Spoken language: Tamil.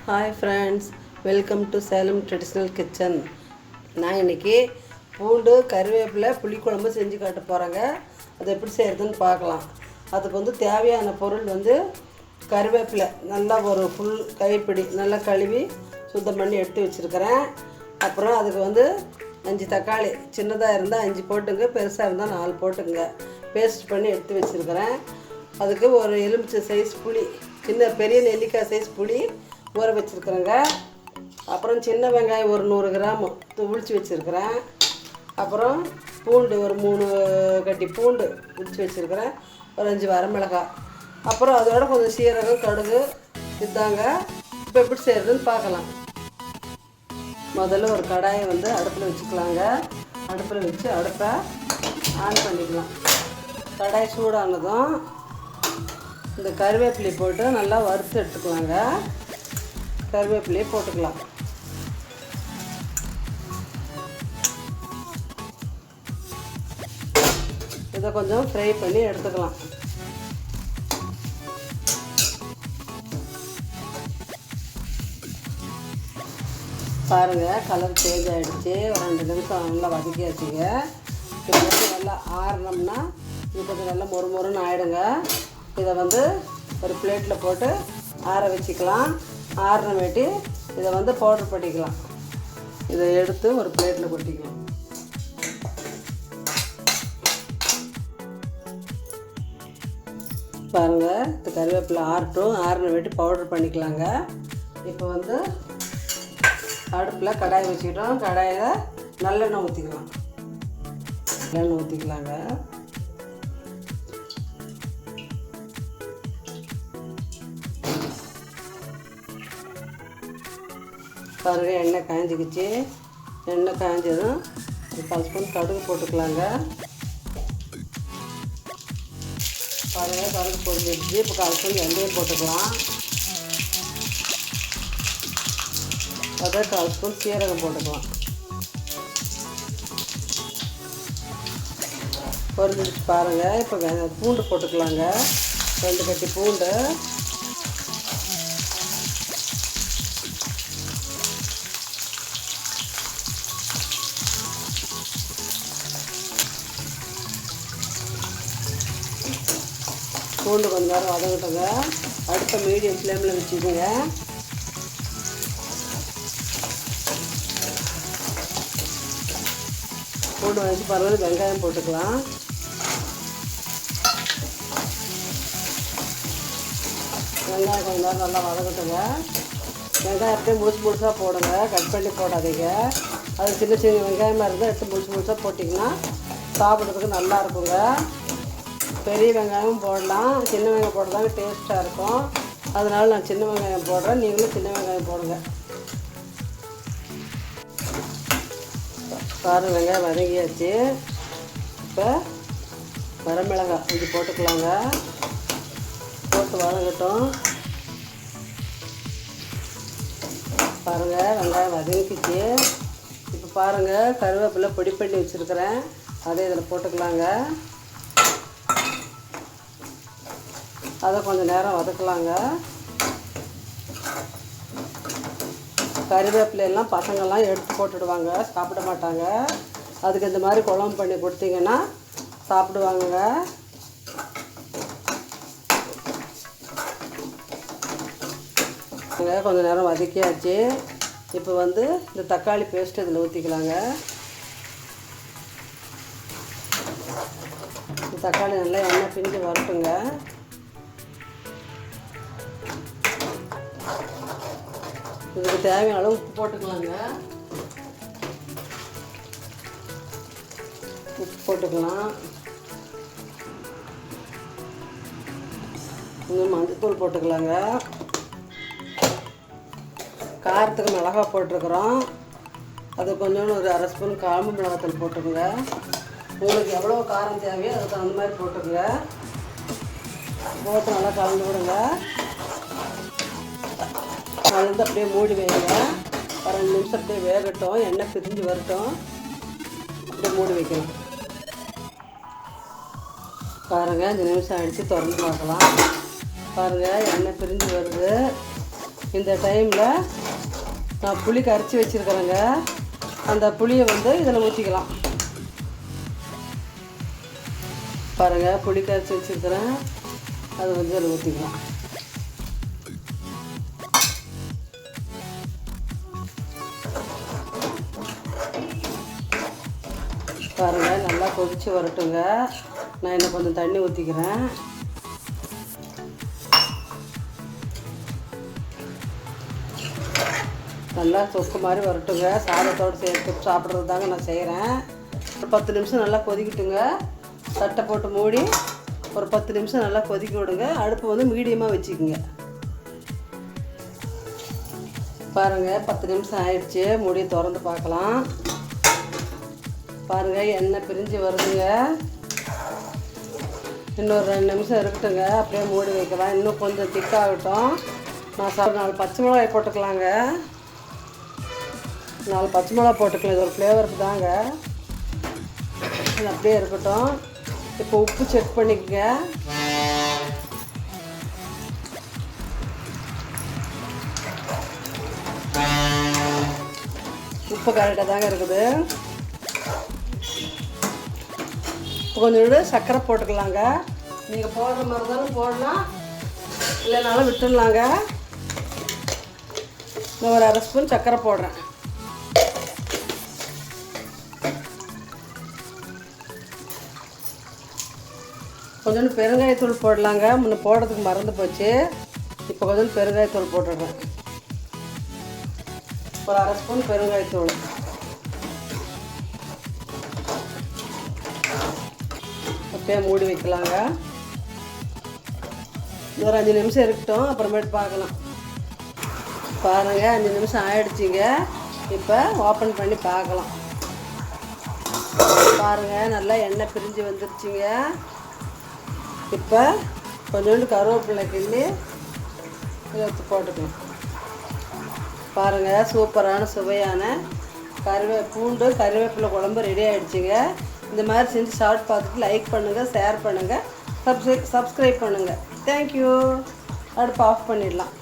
Hi friends, welcome to Salem traditional kitchen. நான் இன்றைக்கி பூண்டு கருவேப்பிலை புளிக்குழம்பு செஞ்சு காட்ட போகிறேங்க. அது எப்படி செய்கிறதுன்னு பார்க்கலாம். அதுக்கு தேவையான பொருள் கருவேப்பிலை நல்லா ஒரு ஃபுல் கைப்பிடி நல்லா கழுவி சுத்தம் பண்ணி எடுத்து வச்சுருக்கிறேன். அப்புறம் அதுக்கு 5 தக்காளி, சின்னதாக இருந்தால் 5 போட்டுங்க, பெருசாக இருந்தால் 4 போட்டுங்க. பேஸ்ட் பண்ணி எடுத்து வச்சுருக்கிறேன். அதுக்கு ஒரு எலுமிச்சை சைஸ் புளி, பெரிய நெல்லிக்காய் சைஸ் புளி ஊற வச்சுருக்குறேங்க. அப்புறம் சின்ன வெங்காயம் ஒரு 100 கிராம் உளிச்சு வச்சுருக்கிறேன். அப்புறம் பூண்டு ஒரு 3 கட்டி பூண்டு உளிச்சு வச்சுருக்கிறேன். ஒரு 5 வரமிளகாய். அப்புறம் அதோட கொஞ்சம் சீரகம், கடுகு இதாங்க. இப்போ எப்படி செய்கிறதுன்னு பார்க்கலாம். முதல்ல ஒரு கடாயை அடுப்பில் வச்சுக்கலாங்க. அடுப்பில் வச்சு அடுப்பை ஆன் பண்ணிக்கலாம். கடாய் சூடானதும் இந்த கருவேப்பிலை போட்டு நல்லா வறுத்து எடுத்துக்கலாங்க. கருவேப்பிலையை போட்டுக்கலாம். இதை கொஞ்சம் ஃப்ரை பண்ணி எடுத்துக்கலாம். பாருங்கள், கலர் சேஞ்ச் ஆகிடுச்சு. ஒரு 2 நிமிஷம் நல்லா வதக்கியாச்சுங்க. இது நல்லா ஆறினோம்னா இது கொஞ்சம் நல்லா மொறுமொறுன்னு ஆகிடுங்க. இதை ஒரு பிளேட்டில் போட்டு ஆற வச்சுக்கலாம். ஆறின வேட்டி இதை பவுடர் பண்ணிக்கலாம். இதை எடுத்து ஒரு பிளேட்டில் கொட்டிக்கலாம். பாருங்கள், இந்த கருவேப்பிலை ஆறின வேட்டி பவுடர் பண்ணிக்கலாங்க. இப்போ அடுப்பில் கடாயை வச்சுக்கிட்டோம். கடாயில் நல்லெண்ணெய் ஊற்றிக்கலாம். நல்லெண்ணெய் ஊற்றிக்கலாங்க. பாருங்கள், எண்ணெய் காய்ஞ்சிக்கிச்சு. எண்ணெய் காய்ஞ்சதும் ஒரு 1 ஸ்பூன் கடுகு போட்டுக்கலாங்க. பாருங்கள், கடுகு போட்டுக்கிச்சு. இப்போ 1 ஸ்பூன் வெந்தயம் போட்டுக்கலாம். அதை 1 ஸ்பூன் சீரகம் போட்டுக்கலாம். பொரிஞ்சிச்சு பாருங்கள். இப்போ பூண்டு போட்டுக்கலாங்க. 2 கட்டி பூண்டு. பூண்டு கொஞ்சம் நேரம் வதங்கட்டுங்க. அடுத்த மீடியம் ஃப்ளேமில் வச்சுக்கோங்க. பூண்டு வதக்கி பரவாயில்ல. வெங்காயம் போட்டுக்கலாம். வெங்காயம் கொஞ்சம் நேரம் நல்லா வதங்கட்டுங்க. வெங்காயத்தை முழுசாக போடுங்க, கட் பண்ணி போடாதீங்க. அது சின்ன சின்ன வெங்காயமாக இருந்தால் எடுத்து முழுசாக போட்டிங்கன்னா சாப்பிட்றதுக்கு நல்லா இருக்குங்க. பெரிய வெங்காயமும் போடலாம், சின்ன வெங்காயம் போடுறதாங்க டேஸ்ட்டாக இருக்கும். அதனால் நான் சின்ன வெங்காயம் போடுறேன். நீங்களும் சின்ன வெங்காயம் போடுங்க. பாரு, வெங்காயம் வதங்கியாச்சு. இப்போ வரமிளகாய் இது போட்டுக்கலாங்க. போட்டு வதங்கட்டும். பாருங்கள், வெங்காயம் வதங்கிச்சு. இப்போ பாருங்கள், கருவேப்பிலை பொடி பண்ணி வச்சுருக்கிறேன். அதை இதில் போட்டுக்கலாங்க. அதை கொஞ்சம் நேரம் வதக்கலாங்க. கறிவேப்பிலையெல்லாம் பசங்கள்லாம் எடுத்து போட்டுடுவாங்க, சாப்பிட மாட்டாங்க. அதுக்கு இந்த மாதிரி குழம்பு பண்ணி கொடுத்தீங்கன்னா சாப்பிடுவாங்க. கொஞ்சம் நேரம் வதக்கியாச்சு. இப்போ இந்த தக்காளி பேஸ்ட்டு இதில் ஊற்றிக்கலாங்க. தக்காளி நல்லா எண்ணெய் பிரிஞ்சு வரட்டுங்க. இதுக்கு தேவையான அளவு உப்பு போட்டுக்கலாங்க. உப்பு போட்டுக்கலாம். இன்னும் மஞ்சள்தூள் போட்டுக்கலாங்க. காரத்துக்கு மிளகாய் போட்டிருக்குறோம். அது கொஞ்சோண்டு ஒரு 1/2 ஸ்பூன் காம்பு மிளகாத்தூள் போட்டுக்கோங்க. உங்களுக்கு எவ்வளோ காரம் தேவையோ அதுக்கு அந்த மாதிரி போட்டுக்கோங்க. போட்டு நல்லா கலந்து விடுங்க. அப்படியே மூடி வைங்க. ஒரு 2 நிமிஷம் அப்படியே வேகட்டும். எண்ணெய் பிரிஞ்சு வரட்டும். அப்படியே மூடி வைக்கணும். பாருங்கள், 5 நிமிஷம் ஆகிடுச்சு. திறந்து பார்க்கலாம். பாருங்கள், எண்ணெய் பிரிஞ்சு வருது. இந்த டைமில் நான் புளி கரைச்சி வச்சுருக்கிறேங்க. அந்த புளியை வந்து இதில் ஊற்றிக்கலாம். பாருங்கள், புளி கரைச்சி வச்சுருக்கிறேன், அது வந்து இதில் ஊற்றிக்கலாம். பாருங்கள், நல்லா கொதித்து வரட்டுங்க. நான் இன்னும் கொஞ்சம் தண்ணி ஊற்றிக்கிறேன். நல்லா தொக்கு மாதிரி வரட்டுங்க. சாதத்தோடு சேர்த்து சாப்பிட்றது தாங்க நான் செய்கிறேன். ஒரு 10 நிமிஷம் நல்லா கொதிக்கட்டுங்க. தட்டை போட்டு மூடி ஒரு 10 நிமிஷம் நல்லா கொதிக்க விடுங்க. அடுப்பு வந்து மீடியமாக வச்சுக்கோங்க. பாருங்கள், 10 நிமிஷம் ஆயிடுச்சு. மூடியை திறந்து பார்க்கலாம். பாருங்கள், எண்ணெய் பிரிஞ்சு வருதுங்க. இன்னொரு 2 நிமிஷம் இருக்கட்டுங்க. அப்படியே மூடி வைக்கலாம். இன்னும் கொஞ்சம் திக்காகட்டும். நான் 4 பச்சை மிளகாய் போட்டுக்கலாங்க. 4 பச்சை மிளகா போட்டுக்கலாம். இது ஒரு ஃப்ளேவருக்கு தாங்க. இது அப்படியே இருக்கட்டும். இப்போ உப்பு செக் பண்ணிக்கங்க. உப்பு கரெக்டாக தாங்க இருக்குது. கொஞ்சோண்டு சர்க்கரை போட்டுக்கலாங்க. நீங்கள் போடுற மாதிரி இருந்தாலும் போடலாம், இல்லைனாலும் விட்டுடலாங்க. நான் ஒரு 1/2 ஸ்பூன் சர்க்கரை போடுறேன். கொஞ்சோண்டு பெருங்காயத்தூள் போடலாங்க. முன்ன போடுறதுக்கு மறந்து போச்சு. இப்போ கொஞ்சோண்டு பெருங்காயத்தூள் போட்டுடுறேன். ஒரு 1/2 ஸ்பூன் பெருங்காயத்தூள். அப்படியே மூடி வைக்கலாங்க. ஒரு 5 நிமிஷம் இருக்கட்டும், அப்புறமேட்டு பார்க்கலாம். பாருங்கள், 5 நிமிஷம் ஆயிடுச்சிங்க. இப்போ ஓப்பன் பண்ணி பார்க்கலாம். பாருங்கள், நல்லா எண்ணெய் பிரிஞ்சு வந்துருச்சுங்க. இப்போ கொஞ்சோண்டு கருவேப்பிலை கிள்ளி எடுத்து போட்டுக்கலாம். பாருங்கள், சூப்பரான சுவையான பூண்டு கறிவேப்பிலை குழம்பு ரெடி ஆகிடுச்சிங்க. இந்த மாதிரி செஞ்சு சாப்பிட்டு பார்த்துட்டு லைக் பண்ணுங்கள், ஷேர் பண்ணுங்கள், சப்ஸ்கிரைப் பண்ணுங்கள். தேங்க்யூ. அடுப்பு ஆஃப் பண்ணிடலாம்.